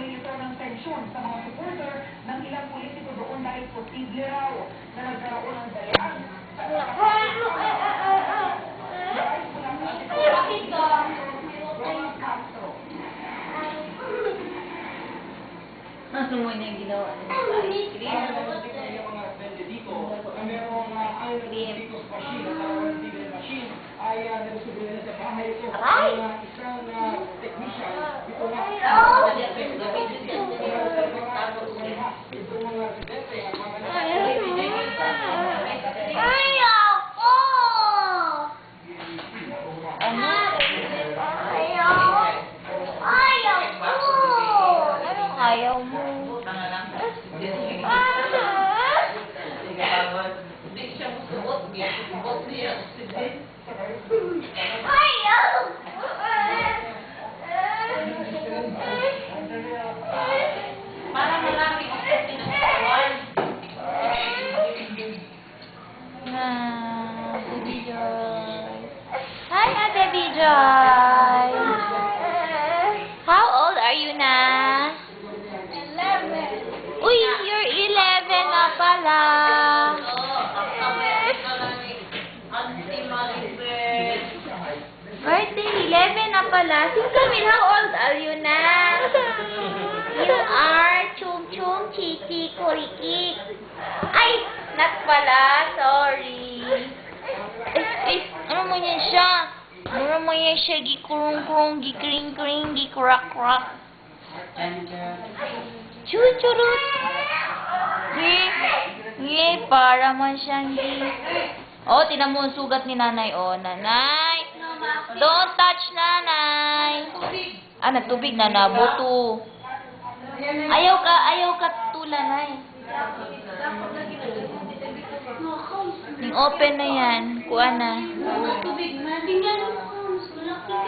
nagpatuloy ito ng tensyon sa mga supporter ng ilang politiko doon dahil posible raw na nagkaroon ng dayaan sa Ano mo niya ginawa? Ice cream. Yung mga bende dito, na merong iron dito machine, at TV machine, ay nalusubi na sa bahay ito. Isang technician, dito na ito mga residente, ang mga Ayaw mo. Tanga lang. Hindi siya musuot. Suot niya. Para malaki ang pinagkawan. Baby Joy. Hi, Baby Joy. How old are you na? Uy, you're 11 na pala. Birthday, 11 na pala. Camille, how old are you na? You are Chum Chum Chichi Kurikik. Ay, not pala. Sorry. Ano mo yan siya? Ano mo yan siya? Gikurung-kurung, gikring-kring, gikurak-kurak. Chuchurut. Para man siyang Oh, tinan mo ang sugat ni nanay. Oh, nanay. Don't touch nanay. Nagtubig na nabuto. Ayaw ka tula, nay. Yung open na yan. Kuha na.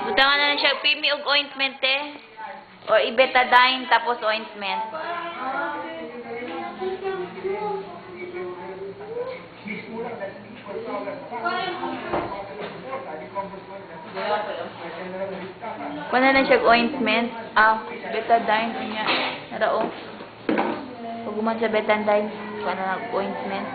Butangan na siya. Pimi og ointment or ibetadine tapos ointment. Kuha na siya ointment. Betadine niya. Narao. Pag guman sa betadine, kuha na ointment.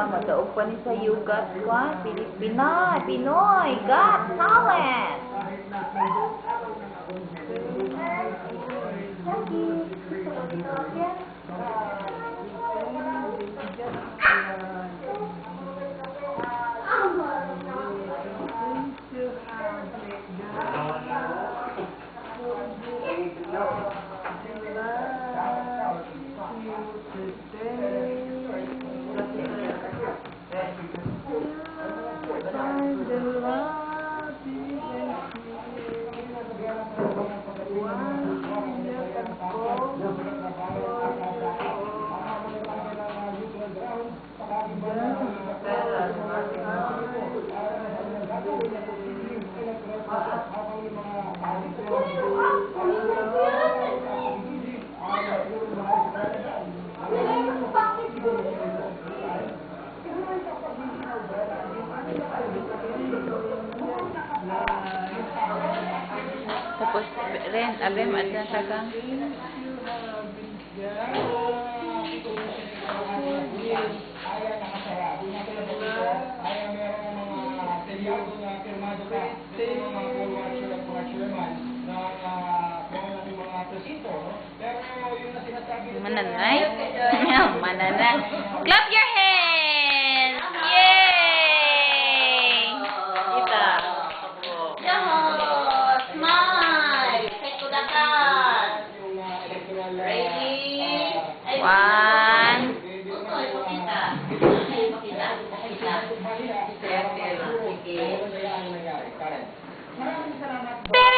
Madaog pa ni sa Yugat Squad, Pinoy, Got Talent! Tapos, Alem, at nasa kang mananay. Mananay. Clap your hands! Yay! Kita. Smile! siguro, kung ano yan ang nangyari. Karen. Maraming salamat. Pero